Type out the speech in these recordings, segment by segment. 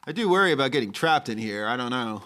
I do worry about getting trapped in here. I don't know.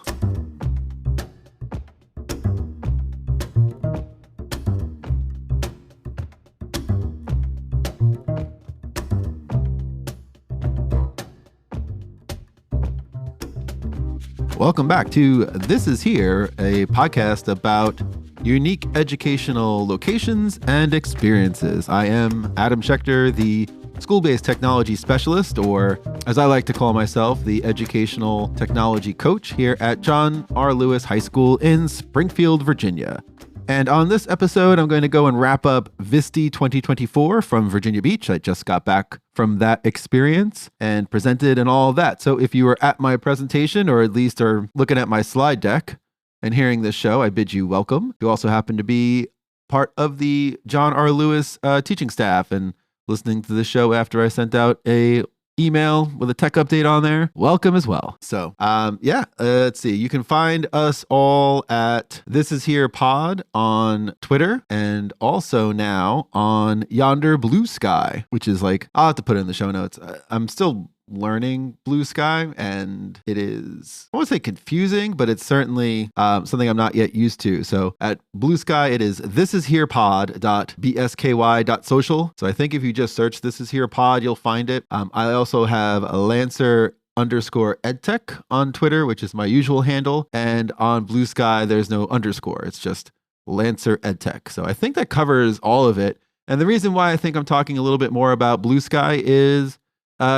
Welcome back to This Is Here, a podcast about unique educational locations and experiences. I am Adam Schechter, the school-based technology specialist, or as I like to call myself, the educational technology coach here at John R. Lewis High School in Springfield, Virginia. And on this episode, I'm going to go and wrap up VSTE 2024 from Virginia Beach. I just got back from that experience and presented and all of that. So if you were at my presentation, or at least are looking at my slide deck and hearing this show, I bid you welcome. You also happen to be part of the John R. Lewis teaching staff and listening to the show after I sent out a email with a tech update on there. Welcome as well. So, let's see. You can find us all at This Is Here Pod on Twitter and also now on Yonder Bluesky, which is like, I'll have to put it in the show notes. I'm still learning Bluesky, and it is, I won't say confusing, but it's certainly something I'm not yet used to. So at Bluesky, it is thisisherepod.bsky.social. So I think if you just search This Is Here Pod, you'll find it. I also have a Lancer _ EdTech on Twitter, which is my usual handle. And on Bluesky, there's no underscore. It's just Lancer EdTech. So I think that covers all of it. And the reason why I think I'm talking a little bit more about Bluesky is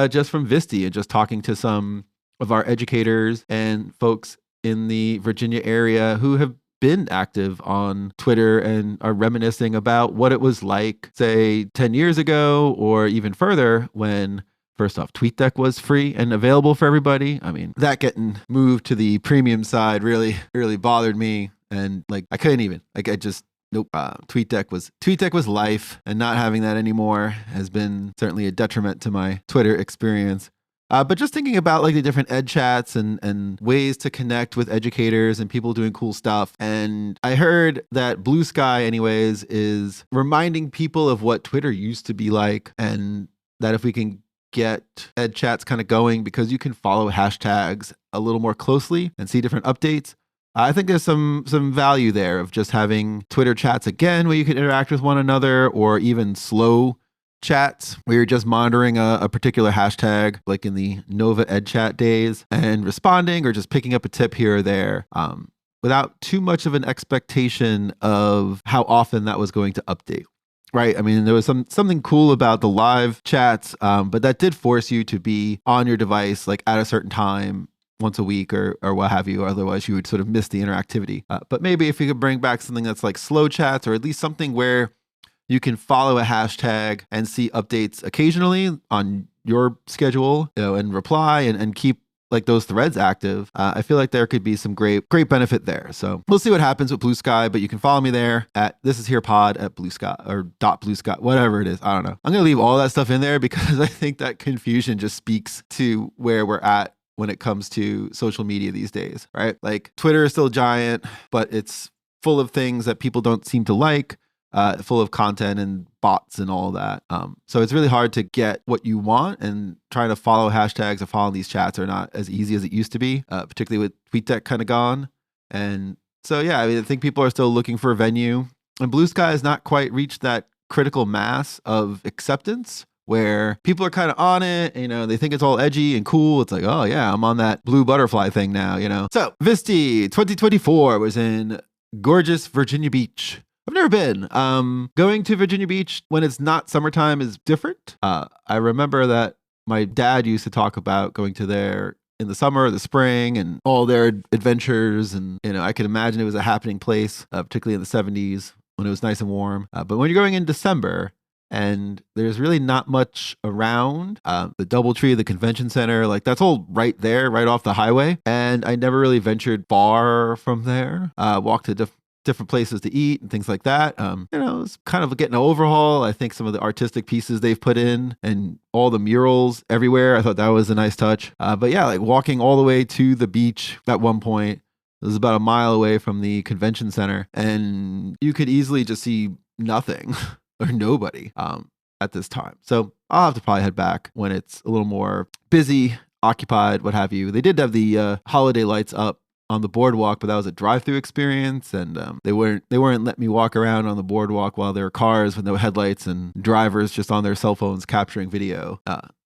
just from VSTE and just talking to some of our educators and folks in the Virginia area who have been active on Twitter and are reminiscing about what it was like, say, 10 years ago, or even further when, first off, TweetDeck was free and available for everybody. I mean, that getting moved to the premium side really bothered me. And like, I couldn't even, like, I just, nope. TweetDeck was life, and not having that anymore has been certainly a detriment to my Twitter experience. But just thinking about like the different ed chats and ways to connect with educators and people doing cool stuff. And I heard that Bluesky anyways is reminding people of what Twitter used to be like, and that if we can get ed chats kind of going, because you can follow hashtags a little more closely and see different updates. I think there's some value there of just having Twitter chats again where you can interact with one another, or even slow chats where you're just monitoring a particular hashtag, like in the Nova Ed Chat days, and responding or just picking up a tip here or there without too much of an expectation of how often that was going to update. Right. I mean, there was something cool about the live chats, but that did force you to be on your device like at a certain time once a week or what have you. Otherwise, you would sort of miss the interactivity. But maybe if you could bring back something that's like slow chats, or at least something where you can follow a hashtag and see updates occasionally on your schedule, and reply and keep like those threads active. I feel like there could be some great benefit there. So we'll see what happens with Bluesky, but you can follow me there at This Is Here Pod at Bluesky or .bluesky, whatever it is. I don't know. I'm going to leave all that stuff in there because I think that confusion just speaks to where we're at when it comes to social media these days, right? Like Twitter is still giant, but it's full of things that people don't seem to like, full of content and bots and all that. So it's really hard to get what you want, and trying to follow hashtags or follow these chats are not as easy as it used to be, particularly with TweetDeck kind of gone. And so, yeah, I mean, I think people are still looking for a venue, and Bluesky has not quite reached that critical mass of acceptance where people are kind of on it, they think it's all edgy and cool. It's like, oh yeah, I'm on that blue butterfly thing now, So VSTE 2024 was in gorgeous Virginia Beach. I've never been. Going to Virginia Beach when it's not summertime is different. I remember that my dad used to talk about going to there in the summer, the spring, and all their adventures. And, I can imagine it was a happening place, particularly in the 70s when it was nice and warm. But when you're going in December, and there's really not much around. The Doubletree, the convention center, like that's all right there, right off the highway. And I never really ventured far from there. Walked to different places to eat and things like that. It's kind of getting an overhaul. I think some of the artistic pieces they've put in and all the murals everywhere, I thought that was a nice touch. But yeah, like walking all the way to the beach at one point, it was about a mile away from the convention center, and you could easily just see nothing. Or nobody at this time. So I'll have to probably head back when it's a little more busy occupied, what have you. They did have the holiday lights up on the boardwalk, but that was a drive-through experience, and they weren't letting me walk around on the boardwalk while there were cars with no headlights and drivers just on their cell phones capturing video.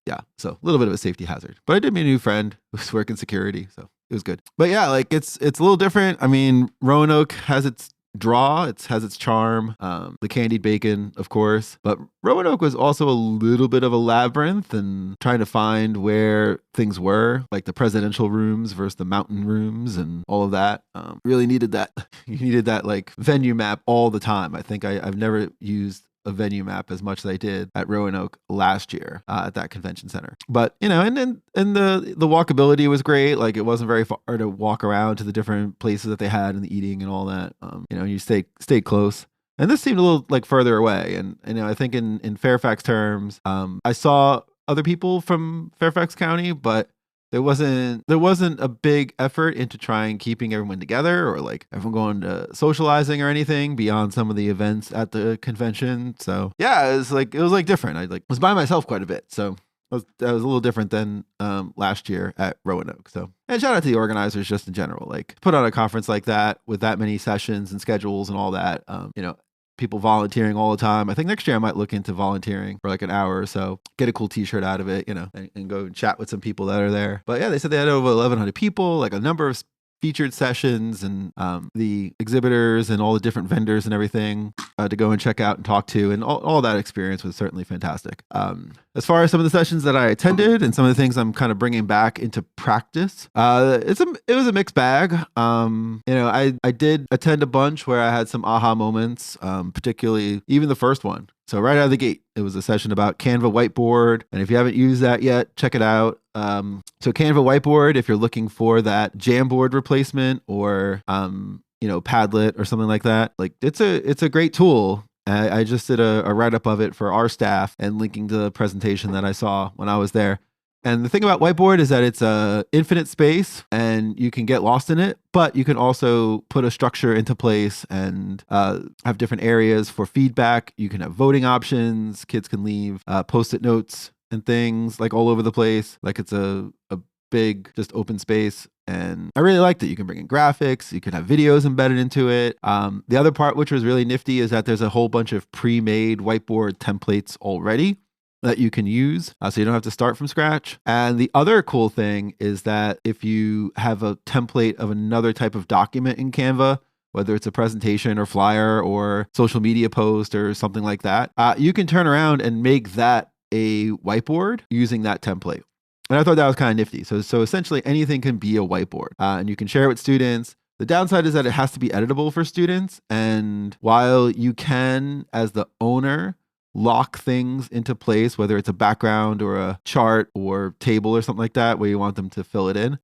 Yeah, so a little bit of a safety hazard. But I did meet a new friend who's working security, so it was good. But yeah, like it's a little different. I mean, Roanoke has its draw, it has its charm, the candied bacon, of course, but Roanoke was also a little bit of a labyrinth and trying to find where things were, like the presidential rooms versus the mountain rooms and all of that. Really needed that. You needed that like venue map all the time. I think I've never used a venue map as much as I did at Roanoke last year at that convention center. But and the walkability was great. Like it wasn't very far to walk around to the different places that they had and the eating and all that. You stay close. And this seemed a little like further away. And I think in Fairfax terms, I saw other people from Fairfax County, but there wasn't a big effort into trying keeping everyone together or like everyone going to socializing or anything beyond some of the events at the convention. So yeah, it was like different. I was by myself quite a bit. So that was a little different than last year at Roanoke. So, and shout out to the organizers just in general, like put on a conference like that with that many sessions and schedules and all that. People volunteering all the time. I think next year I might look into volunteering for like an hour or so, get a cool t-shirt out of it, and go and chat with some people that are there. But yeah, they said they had over 1,100 people, like a number of featured sessions and the exhibitors and all the different vendors and everything to go and check out and talk to. And all that experience was certainly fantastic. As far as some of the sessions that I attended and some of the things I'm kind of bringing back into practice, it was a mixed bag. I did attend a bunch where I had some aha moments, particularly even the first one. So right out of the gate, it was a session about Canva Whiteboard. And if you haven't used that yet, check it out. So Canva Whiteboard, if you're looking for that Jamboard replacement or, Padlet or something like that, like it's a great tool. I just did a write-up of it for our staff and linking to the presentation that I saw when I was there. And the thing about Whiteboard is that it's a infinite space and you can get lost in it, but you can also put a structure into place and have different areas for feedback. You can have voting options. Kids can leave Post-it notes and things like all over the place. Like it's a big, just open space. And I really liked it. You can bring in graphics. You can have videos embedded into it. The other part, which was really nifty, is that there's a whole bunch of pre-made whiteboard templates already that you can use, so you don't have to start from scratch. And the other cool thing is that if you have a template of another type of document in Canva, whether it's a presentation or flyer or social media post or something like that, you can turn around and make that a whiteboard using that template. And I thought that was kind of nifty. So essentially anything can be a whiteboard, and you can share it with students. The downside is that it has to be editable for students. And while you can, as the owner, lock things into place, whether it's a background or a chart or table or something like that, where you want them to fill it in,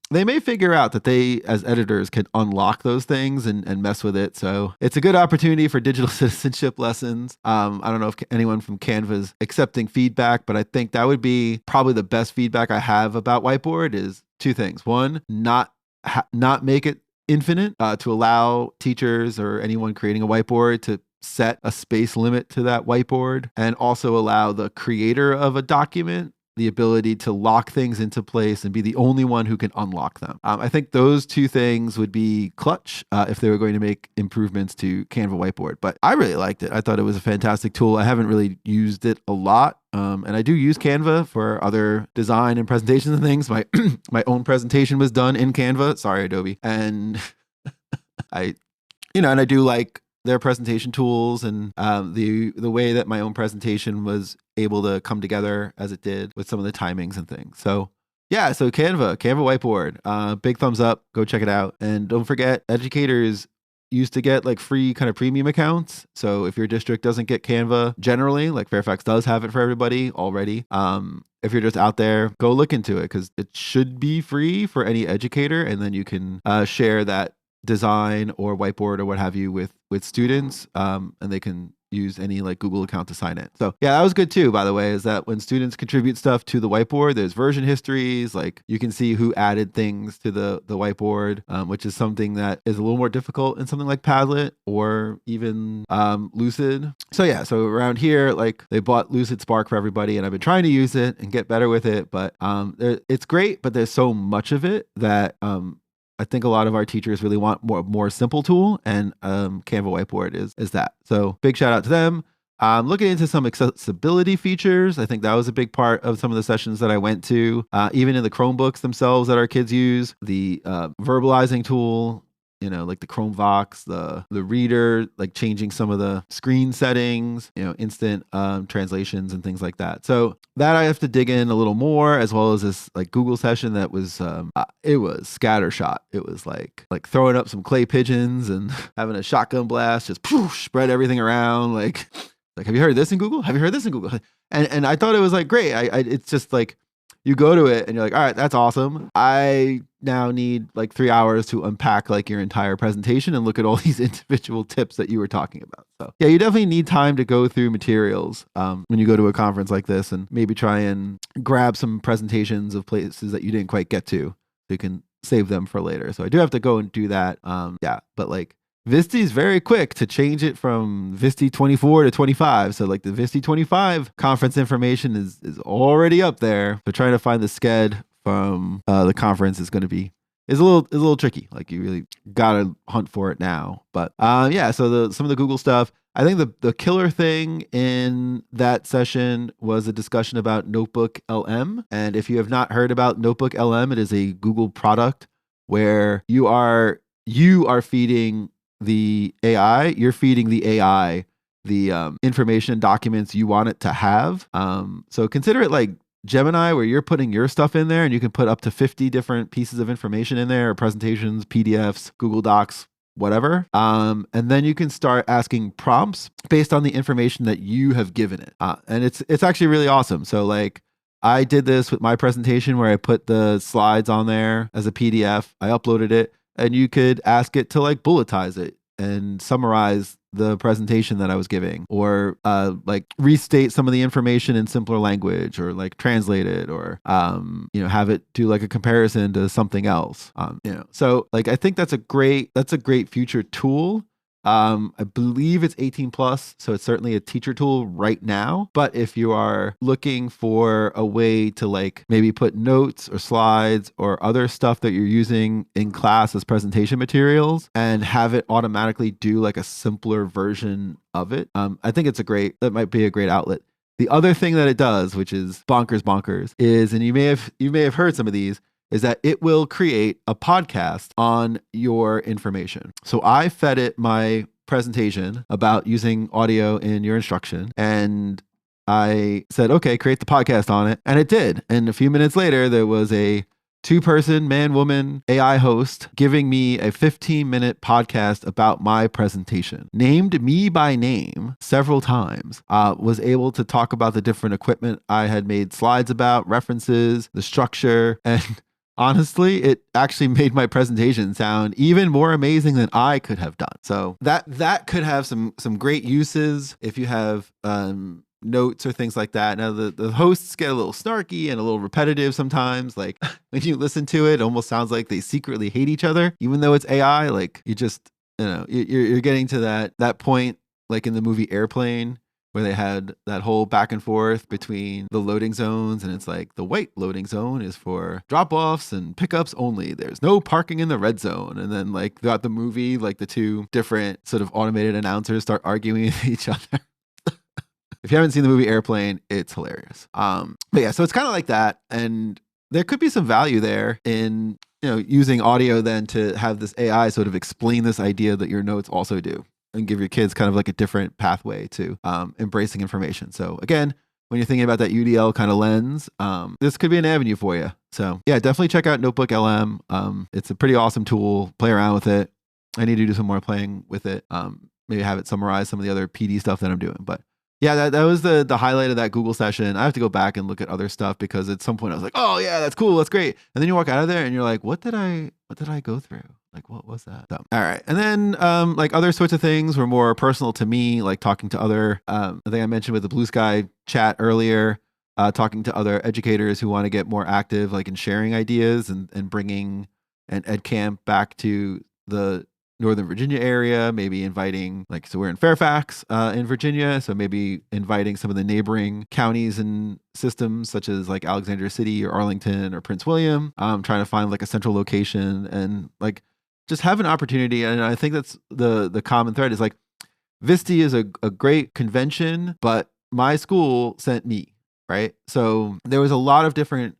they may figure out that they, as editors, can unlock those things and mess with it. So it's a good opportunity for digital citizenship lessons. I don't know if anyone from Canva is accepting feedback, but I think that would be probably the best feedback I have about Whiteboard is two things. One, not make it infinite, to allow teachers or anyone creating a whiteboard to set a space limit to that whiteboard, and also allow the creator of a document the ability to lock things into place and be the only one who can unlock them. I think those two things would be clutch if they were going to make improvements to Canva Whiteboard. But I really liked it. I thought it was a fantastic tool. I haven't really used it a lot. And I do use Canva for other design and presentations and things. My own presentation was done in Canva. Sorry, Adobe. And I do like their presentation tools and the way that my own presentation was able to come together as it did with some of the timings and things. So yeah, so Canva Whiteboard, big thumbs up. Go check it out. And don't forget, educators used to get like free kind of premium accounts. So if your district doesn't get Canva generally, like Fairfax does have it for everybody already. If you're just out there, go look into it because it should be free for any educator. And then you can share that design or whiteboard or what have you with students, and they can use any like Google account to sign in. So yeah, that was good too, by the way, is that when students contribute stuff to the whiteboard, there's version histories, like you can see who added things to the whiteboard, which is something that is a little more difficult in something like Padlet or even Lucid. So yeah, so around here, like they bought Lucid Spark for everybody, and I've been trying to use it and get better with it, but it's great, but there's so much of it that I think a lot of our teachers really want more simple tool, and Canva Whiteboard is that. So big shout out to them. Looking into some accessibility features. I think that was a big part of some of the sessions that I went to. Even in the Chromebooks themselves that our kids use, the verbalizing tool, you know, like the Chrome Vox, the reader, like changing some of the screen settings, you know, instant translations and things like that. So that I have to dig in a little more, as well as this like Google session that was, it was scattershot. It was like throwing up some clay pigeons and having a shotgun blast, just poof, spread everything around. Like, have you heard this in Google? Have you heard this in Google? And I thought it was like great. It's just like, you go to it and you're like, all right, that's awesome. I now need like 3 hours to unpack like your entire presentation and look at all these individual tips that you were talking about. So yeah, you definitely need time to go through materials when you go to a conference like this, and maybe try and grab some presentations of places that you didn't quite get to, so you can save them for later. So I do have to go and do that. Yeah, but like VSTE is very quick to change it from VSTE 24 to 25. So like the VSTE 25 conference information is already up there. So trying to find the sched from the conference is a little tricky. Like you really gotta hunt for it now. But yeah, so some of the Google stuff. I think the killer thing in that session was a discussion about Notebook LM. And if you have not heard about Notebook LM, it is a Google product where you are feeding the AI, you're feeding the AI the information and documents you want it to have. So consider it like Gemini, where you're putting your stuff in there and you can put up to 50 different pieces of information in there, or presentations, PDFs, Google Docs, whatever. And then you can start asking prompts based on the information that you have given it. And it's actually really awesome. So like I did this with my presentation where I put the slides on there as a PDF. I uploaded it, and you could ask it to like bulletize it and summarize the presentation that I was giving, or like restate some of the information in simpler language, or like translate it, or you know, have it do like a comparison to something else. You know, so like I think that's a great future tool. I believe it's 18 plus, so it's certainly a teacher tool right now. But if you are looking for a way to like maybe put notes or slides or other stuff that you're using in class as presentation materials and have it automatically do like a simpler version of it, I think that might be a great outlet. The other thing that it does, which is bonkers, is, and you may have heard some of these, is that it will create a podcast on your information. So I fed it my presentation about using audio in your instruction, and I said, okay, create the podcast on it. And it did. And a few minutes later, there was a 2-person man-woman AI host giving me a 15-minute podcast about my presentation, named me by name several times, was able to talk about the different equipment I had made slides about, references, the structure, and honestly, it actually made my presentation sound even more amazing than I could have done. So that could have some great uses if you have notes or things like that. Now the hosts get a little snarky and a little repetitive sometimes. Like when you listen to it, it almost sounds like they secretly hate each other, even though it's AI. Like you just, you know, you're getting to that point, like in the movie Airplane, where they had that whole back and forth between the loading zones, and it's like the white loading zone is for drop-offs and pickups only. There's no parking in the red zone. And then like throughout the movie, like the two different sort of automated announcers start arguing with each other. If you haven't seen the movie Airplane, it's hilarious. But yeah, so it's kind of like that. And there could be some value there in, you know, using audio then to have this AI sort of explain this idea that your notes also do, and give your kids kind of like a different pathway to embracing information. So again, when you're thinking about that UDL kind of lens, this could be an avenue for you. So yeah, definitely check out Notebook LM. It's a pretty awesome tool. Play around with it. I need to do some more playing with it. Maybe have it summarize some of the other PD stuff that I'm doing. But yeah, that was the highlight of that Google session. I have to go back and look at other stuff, because at some point I was like, oh yeah, that's cool, that's great. And then you walk out of there and you're like, what did I go through? Like, what was that? So, all right. And then like other sorts of things were more personal to me, like talking to other, I think I mentioned with the Bluesky chat earlier, talking to other educators who want to get more active, like in sharing ideas and bringing an ed camp back to the Northern Virginia area, maybe inviting, like, so we're in Fairfax in Virginia, so maybe inviting some of the neighboring counties and systems such as like Alexandria City or Arlington or Prince William, trying to find like a central location and like just have an opportunity. And I think that's the common thread is like VSTE is a great convention, but my school sent me, right? So there was a lot of different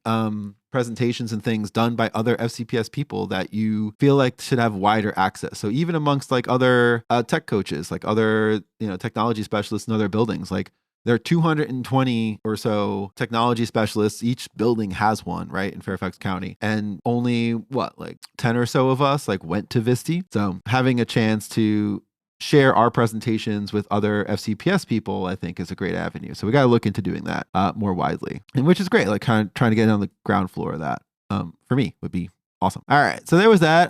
presentations and things done by other FCPS people that you feel like should have wider access. So even amongst like other tech coaches, like other, technology specialists in other buildings, like there are 220 or so technology specialists. Each building has one, right, in Fairfax County. And only, like 10 or so of us like went to VSTE. So having a chance to share our presentations with other FCPS people, I think is a great avenue. So we got to look into doing that more widely, and which is great. Like kind of trying to get on the ground floor of that for me would be awesome. All right. So there was that.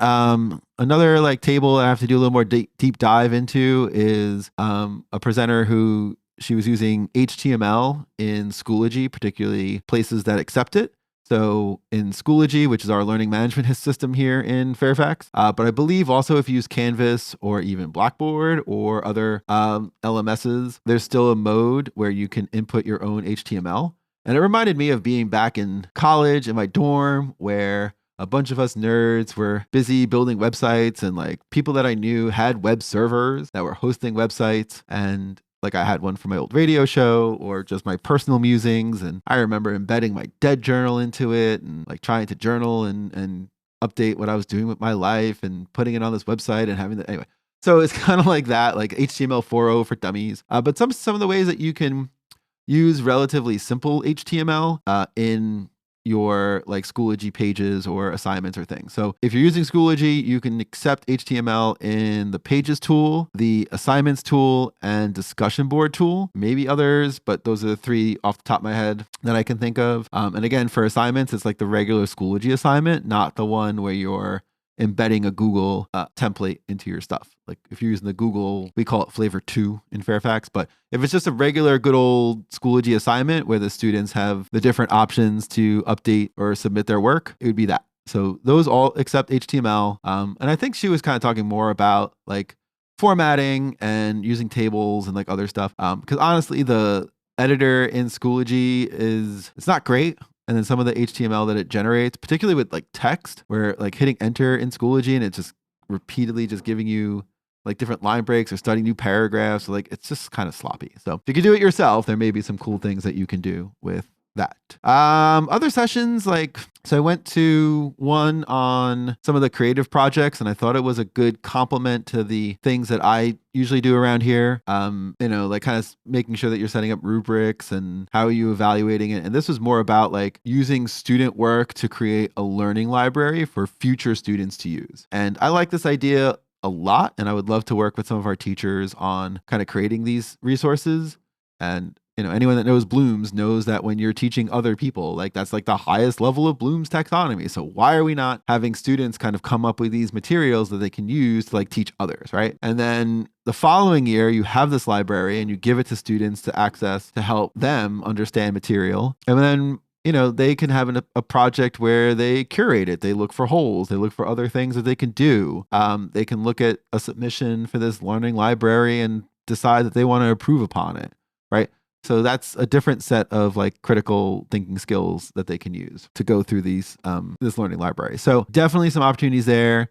Another like table I have to do a little more deep dive into is a presenter who she was using HTML in Schoology, particularly places that accept it. So in Schoology, which is our learning management system here in Fairfax, but I believe also if you use Canvas or even Blackboard or other LMSs, there's still a mode where you can input your own HTML. And it reminded me of being back in college in my dorm where a bunch of us nerds were busy building websites, and like people that I knew had web servers that were hosting websites, and like I had one for my old radio show or just my personal musings. And I remember embedding my dead journal into it and like trying to journal and update what I was doing with my life and putting it on this website and having that. Anyway, so it's kind of like that, like HTML 4.0 for dummies. But some of the ways that you can use relatively simple HTML in your like Schoology pages or assignments or things. So if you're using Schoology, you can accept HTML in the Pages tool, the Assignments tool, and Discussion Board tool. Maybe others, but those are the three off the top of my head that I can think of. And again, for assignments, it's like the regular Schoology assignment, not the one where you're embedding a Google template into your stuff. Like if you're using the Google, we call it Flavor 2 in Fairfax. But if it's just a regular good old Schoology assignment where the students have the different options to update or submit their work, it would be that. So those all accept HTML. And I think she was kind of talking more about like formatting and using tables and like other stuff. Because honestly, the editor in Schoology it's not great. And then some of the HTML that it generates, particularly with like text, where like hitting enter in Schoology and it's just repeatedly just giving you like different line breaks or studying new paragraphs, like it's just kind of sloppy. So if you can do it yourself, there may be some cool things that you can do with that. Other sessions, so I went to one on some of the creative projects, and I thought it was a good complement to the things that I usually do around here. Like kind of making sure that you're setting up rubrics and how are you evaluating it. And this was more about like using student work to create a learning library for future students to use. And I like this idea a lot, and I would love to work with some of our teachers on kind of creating these resources. And anyone that knows Bloom's knows that when you're teaching other people, like that's like the highest level of Bloom's taxonomy. So why are we not having students kind of come up with these materials that they can use to like teach others, right? And then the following year, you have this library and you give it to students to access to help them understand material. And then they can have a project where they curate it. They look for holes. They look for other things that they can do. They can look at a submission for this learning library and decide that they want to improve upon it, right? So that's a different set of like critical thinking skills that they can use to go through this learning library. So definitely some opportunities there.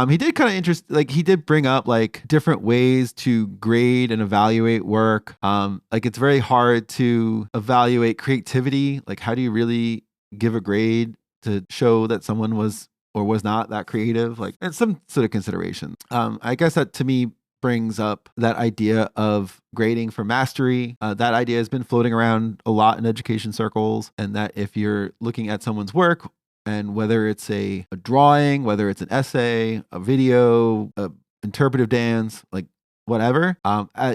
He did kind of he did bring up like different ways to grade and evaluate work. Like it's very hard to evaluate creativity. Like how do you really give a grade to show that someone was or was not that creative? Like, and some sort of consideration. I guess that to me brings up that idea of grading for mastery. That idea has been floating around a lot in education circles, and that if you're looking at someone's work, and whether it's a drawing, whether it's an essay, a video, a interpretive dance, like whatever,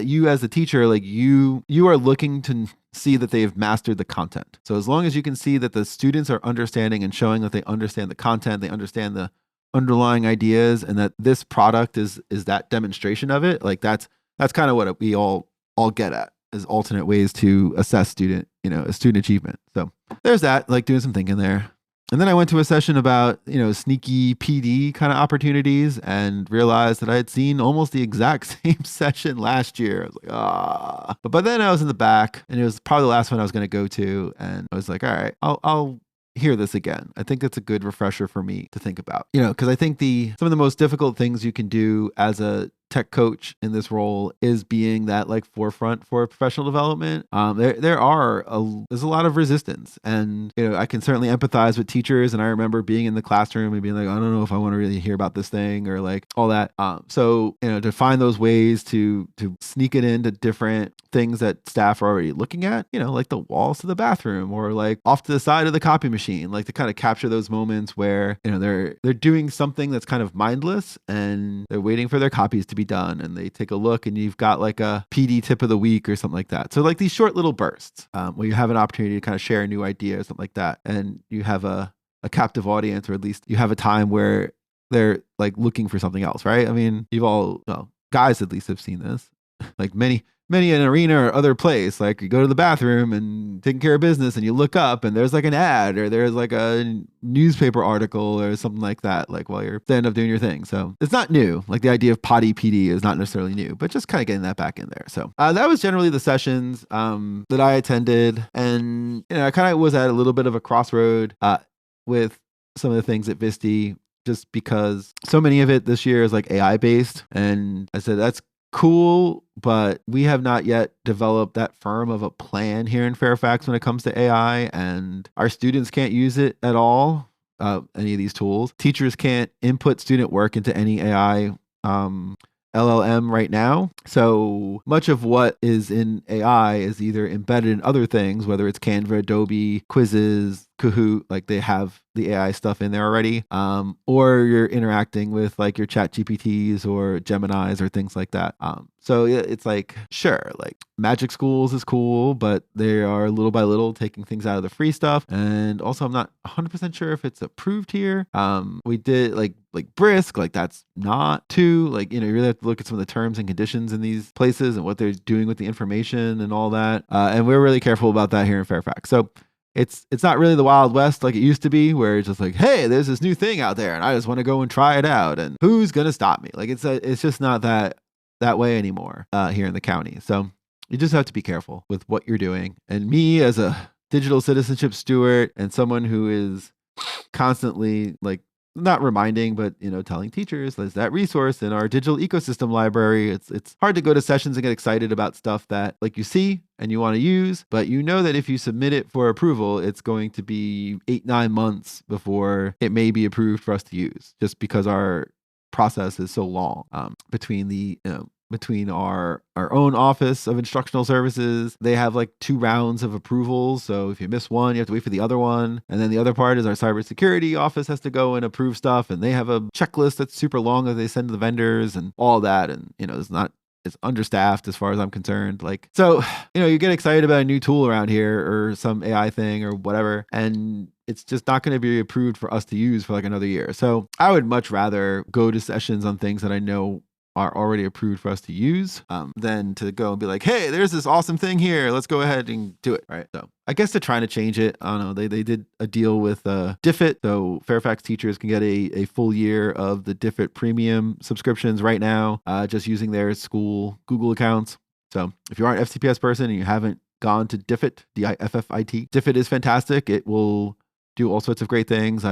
you as a teacher, like you are looking to see that they've mastered the content. So as long as you can see that the students are understanding and showing that they understand the content, they understand the underlying ideas, and that this product is that demonstration of it. Like that's kind of what we all get at, is alternate ways to assess student achievement. So there's that, like doing some thinking there. And then I went to a session about, sneaky PD kind of opportunities, and realized that I had seen almost the exact same session last year. I was like, But by then I was in the back, and it was probably the last one I was going to go to. And I was like, all right, I'll hear this again. I think it's a good refresher for me to think about, because I think some of the most difficult things you can do as a tech coach in this role is being that like forefront for professional development. There's a lot of resistance, and I can certainly empathize with teachers. And I remember being in the classroom and being like, I don't know if I want to really hear about this thing, or like all that. So to find those ways to sneak it into different things that staff are already looking at, like the walls to the bathroom, or like off to the side of the copy machine, like to kind of capture those moments where they're doing something that's kind of mindless, and they're waiting for their copies to be done, and they take a look, and you've got like a PD tip of the week or something like that. So like these short little bursts where you have an opportunity to kind of share a new idea or something like that, and you have a captive audience, or at least you have a time where they're like looking for something else, right? I mean, guys at least have seen this. Like many in an arena or other place, like you go to the bathroom and taking care of business, and you look up and there's like an ad, or there's like a newspaper article or something like that, like while you're standing up doing your thing. So it's not new. Like the idea of potty PD is not necessarily new, but just kind of getting that back in there. So that was generally the sessions that I attended. And I kind of was at a little bit of a crossroad with some of the things at VSTE, just because so many of it this year is like AI based. And I said, that's cool, but we have not yet developed that firm of a plan here in Fairfax when it comes to AI, and our students can't use it at all, any of these tools. Teachers can't input student work into any AI LLM right now. So much of what is in AI is either embedded in other things, whether it's Canva, Adobe, quizzes, Kahoot, like they have the AI stuff in there already, or you're interacting with like your chat GPTs or Geminis or things like that. So it's like, sure, like Magic Schools is cool, but they are little by little taking things out of the free stuff. And also I'm not 100% sure if it's approved here. We did like Brisk, like that's not too, like, you really have to look at some of the terms and conditions in these places and what they're doing with the information and all that. And we're really careful about that here in Fairfax. So it's not really the Wild West like it used to be, where it's just like, hey, there's this new thing out there and I just want to go and try it out, and who's gonna stop me? Like it's just not that way anymore here in the county. So you just have to be careful with what you're doing. And me as a digital citizenship steward and someone who is constantly like not reminding, but telling teachers there's that resource in our digital ecosystem library. It's hard to go to sessions and get excited about stuff that like you see and you want to use, but that if you submit it for approval, it's going to be 8-9 months before it may be approved for us to use, just because our process is so long between our own Office of Instructional Services. They have like 2 rounds of approvals. So if you miss one, you have to wait for the other one. And then the other part is our cybersecurity office has to go and approve stuff. And they have a checklist that's super long that they send to the vendors and all that. And, it's understaffed as far as I'm concerned. Like, so, you get excited about a new tool around here or some AI thing or whatever, and it's just not going to be approved for us to use for like another year. So I would much rather go to sessions on things that I know are already approved for us to use, than to go and be like, hey, there's this awesome thing here, let's go ahead and do it, right? So I guess they're trying to change it. I don't know. They did a deal with Diffit, so Fairfax teachers can get a full year of the Diffit premium subscriptions right now, just using their school Google accounts. So if you aren't an FCPS person and you haven't gone to Diffit, Diffit, Diffit is fantastic. It will do all sorts of great things.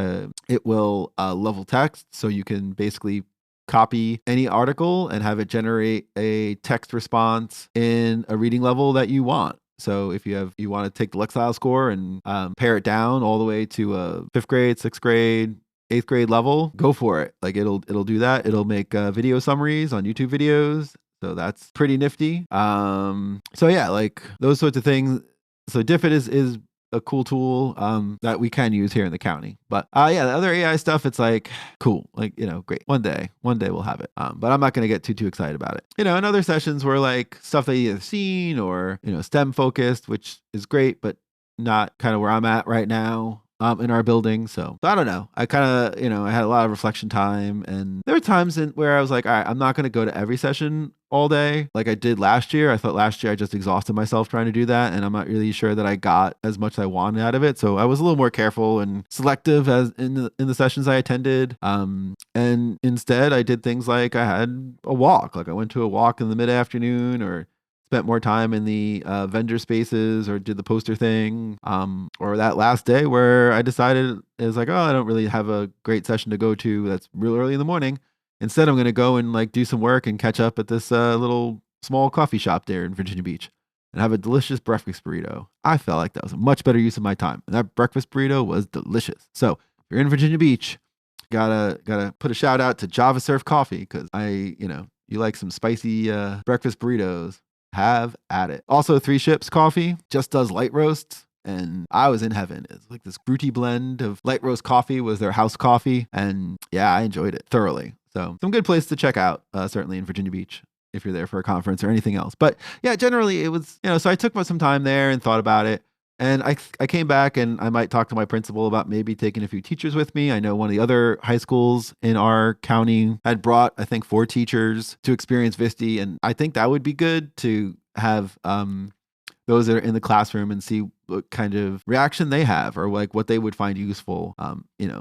It will level text, so you can basically copy any article and have it generate a text response in a reading level that you want. So if you want to take the Lexile score and pare it down all the way to a 5th grade, 6th grade, 8th grade level, go for it. Like it'll do that. It'll make video summaries on YouTube videos. So that's pretty nifty. So yeah, like those sorts of things. So Diffit is a cool tool that we can use here in the county. But yeah, the other AI stuff, it's like cool, like great. One day we'll have it. But I'm not going to get too excited about it. And other sessions were like stuff that you have seen or STEM focused, which is great, but not kind of where I'm at right now. in our building. So I don't know. I kind of, I had a lot of reflection time, and there were times where I was like, all right, I'm not going to go to every session all day like I did last year. I thought last year I just exhausted myself trying to do that, and I'm not really sure that I got as much as I wanted out of it. So I was a little more careful and selective as in the sessions I attended. And instead I did things like I had a walk. Like I went to a walk in the mid-afternoon, or spent more time in the vendor spaces, or did the poster thing. Or that last day where I decided, it was like, oh, I don't really have a great session to go to that's real early in the morning. Instead, I'm going to go and like do some work and catch up at this little small coffee shop there in Virginia Beach and have a delicious breakfast burrito. I felt like that was a much better use of my time. And that breakfast burrito was delicious. So if you're in Virginia Beach, gotta put a shout out to Java Surf Coffee, because you like some spicy breakfast burritos. Have at it. Also, Three Ships Coffee just does light roasts, and I was in heaven. It's like this fruity blend of light roast coffee was their house coffee, and yeah, I enjoyed it thoroughly. So some good place to check out, certainly in Virginia Beach, if you're there for a conference or anything else. But yeah, generally it was, so I took some time there and thought about it. And I came back, and I might talk to my principal about maybe taking a few teachers with me. I know one of the other high schools in our county had brought, I think, 4 teachers to experience VSTE. And I think that would be good to have those that are in the classroom and see what kind of reaction they have, or like what they would find useful.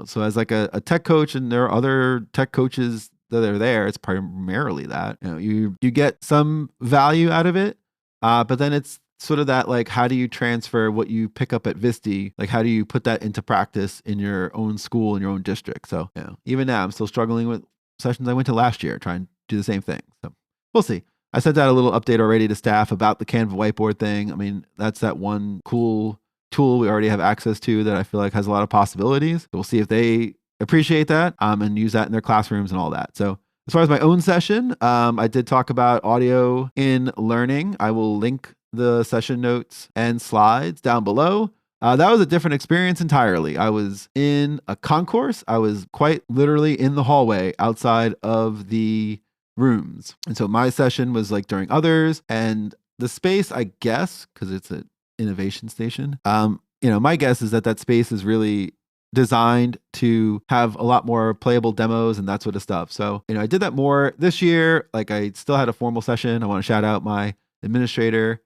So as like a tech coach, and there are other tech coaches that are there, it's primarily that, you get some value out of it. But then it's sort of that, like, how do you transfer what you pick up at VSTE? Like, how do you put that into practice in your own school, in your own district? So, even now I'm still struggling with sessions I went to last year, trying to do the same thing. So we'll see. I sent out a little update already to staff about the Canva whiteboard thing. I mean, that's that one cool tool we already have access to that I feel like has a lot of possibilities. We'll see if they appreciate that and use that in their classrooms and all that. So as far as my own session, I did talk about audio in learning. I will link the session notes and slides down below. That was a different experience entirely. I was in a concourse. I was quite literally in the hallway outside of the rooms. And so my session was like during others, and the space, I guess, because it's an innovation station, my guess is that space is really designed to have a lot more playable demos and that sort of stuff. So, I did that more this year. Like, I still had a formal session. I want to shout out my administrator,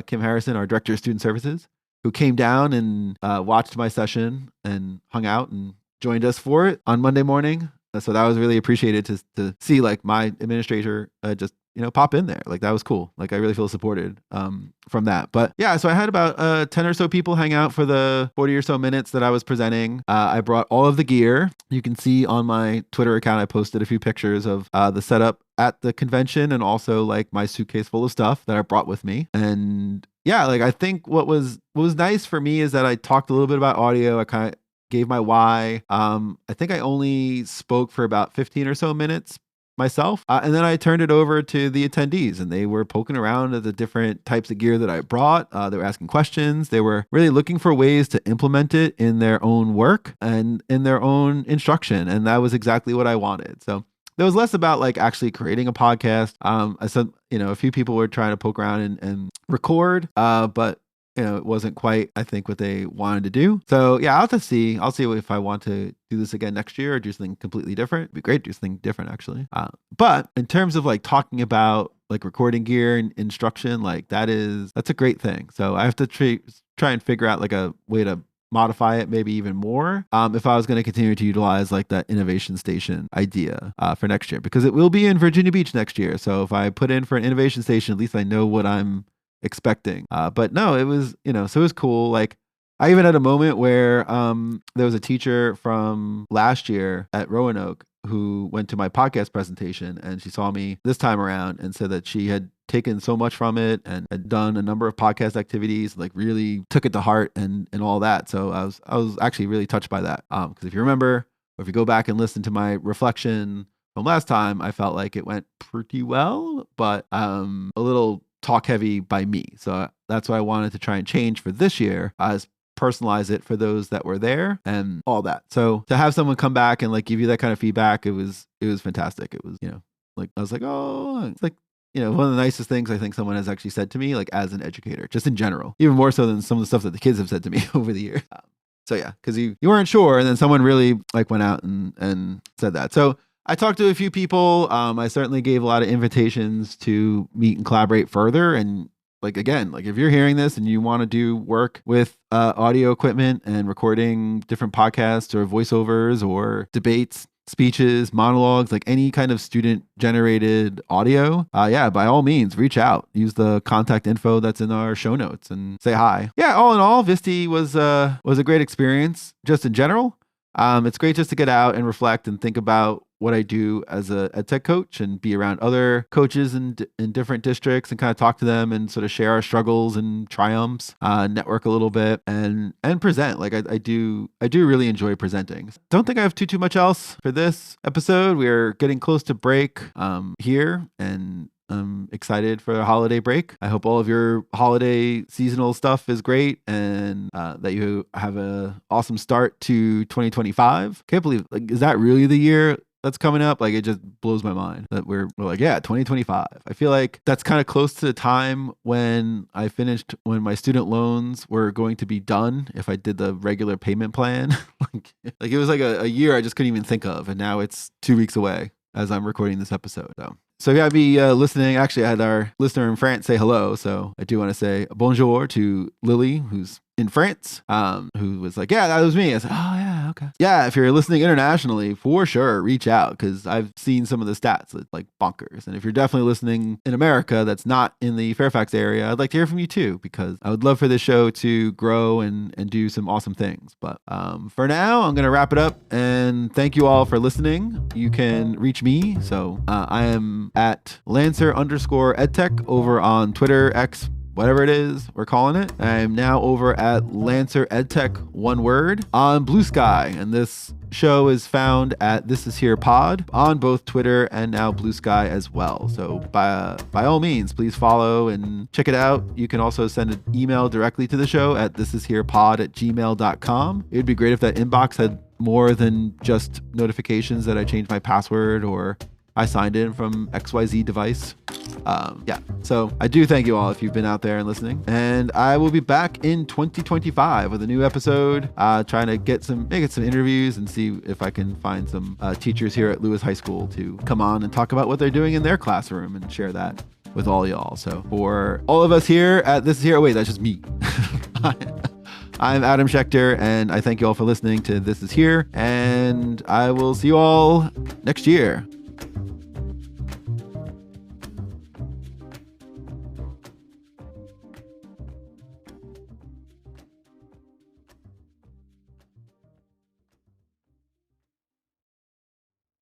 Kim Harrison, our director of student services, who came down and watched my session and hung out and joined us for it on Monday morning. So that was really appreciated to see, like, my administrator just pop in there. Like, that was cool. Like, I really feel supported from that. But yeah, so I had about 10 or so people hang out for the 40 or so minutes that I was presenting. I brought all of the gear. You can see on my Twitter account, I posted a few pictures of the setup at the convention, and also like my suitcase full of stuff that I brought with me. And yeah, like, I think what was nice for me is that I talked a little bit about audio. I kind of gave my why. I think I only spoke for about 15 or so minutes myself. And then I turned it over to the attendees, and they were poking around at the different types of gear that I brought. They were asking questions. They were really looking for ways to implement it in their own work and in their own instruction. And that was exactly what I wanted. So there was less about like actually creating a podcast. I said, a few people were trying to poke around and record, but it wasn't quite, I think, what they wanted to do. So yeah, I'll have to see. I'll see if I want to do this again next year or do something completely different. It'd be great to do something different, actually. But in terms of like talking about like recording gear and instruction, like that's a great thing. So I have to try and figure out like a way to modify it maybe even more if I was going to continue to utilize like that innovation station idea for next year, because it will be in Virginia Beach next year. So if I put in for an innovation station, at least I know what I'm expecting. But no, it was, so it was cool. Like, I even had a moment where there was a teacher from last year at Roanoke who went to my podcast presentation, and she saw me this time around and said that she had taken so much from it and had done a number of podcast activities, like really took it to heart and all that. So I was actually really touched by that. Because if you remember, or if you go back and listen to my reflection from last time, I felt like it went pretty well, but a little talk heavy by me. So that's what I wanted to try and change for this year, is personalize it for those that were there and all that. So to have someone come back and like give you that kind of feedback, it was fantastic. It was, like, I was like, oh, it's like, one of the nicest things I think someone has actually said to me, like, as an educator, just in general, even more so than some of the stuff that the kids have said to me over the years. So yeah, because you weren't sure, and then someone really like went out and said that. So I talked to a few people. I certainly gave a lot of invitations to meet and collaborate further. And like, again, like if you're hearing this and you want to do work with audio equipment and recording different podcasts or voiceovers or debates, speeches, monologues, like any kind of student generated audio, yeah, by all means, reach out. Use the contact info that's in our show notes and say hi. Yeah, all in all, VSTE was a great experience just in general. It's great just to get out and reflect and think about what I do as a EdTech coach and be around other coaches in different districts and kind of talk to them and sort of share our struggles and triumphs, network a little bit and present. Like I do really enjoy presenting. Don't think I have too much else for this episode. We're getting close to break here, and I'm excited for the holiday break. I hope all of your holiday seasonal stuff is great and that you have an awesome start to 2025. Can't believe, like, is that really the year that's coming up? Like, it just blows my mind that we're like, yeah, 2025. I feel like that's kind of close to the time when when my student loans were going to be done if I did the regular payment plan. like it was like a year I just couldn't even think of. And now it's 2 weeks away as I'm recording this episode. So you gotta be listening. Actually, I had our listener in France say hello. So I do want to say bonjour to Lily, who's in France, who was like, yeah, that was me. I said, oh yeah, okay. Yeah, if you're listening internationally, for sure, reach out, because I've seen some of the stats that like bonkers. And if you're definitely listening in America that's not in the Fairfax area, I'd like to hear from you too, because I would love for this show to grow and do some awesome things. But for now, I'm going to wrap it up and thank you all for listening. You can reach me. So I am at Lancer_EdTech over on Twitter, X, whatever it is we're calling it. I'm now over at Lancer EdTech, one word, on Bluesky, and this show is found at This Is Here Pod on both Twitter and now Bluesky as well. So by all means, please follow and check it out. You can also send an email directly to the show at thisisherepod@gmail.com. It'd be great if that inbox had more than just notifications that I changed my password or I signed in from XYZ device. Yeah, so I do thank you all if you've been out there and listening. And I will be back in 2025 with a new episode, trying to get some interviews and see if I can find some teachers here at Lewis High School to come on and talk about what they're doing in their classroom and share that with all y'all. So for all of us here at This Is Here, wait, that's just me. I'm Adam Schechter, and I thank you all for listening to This Is Here, and I will see you all next year.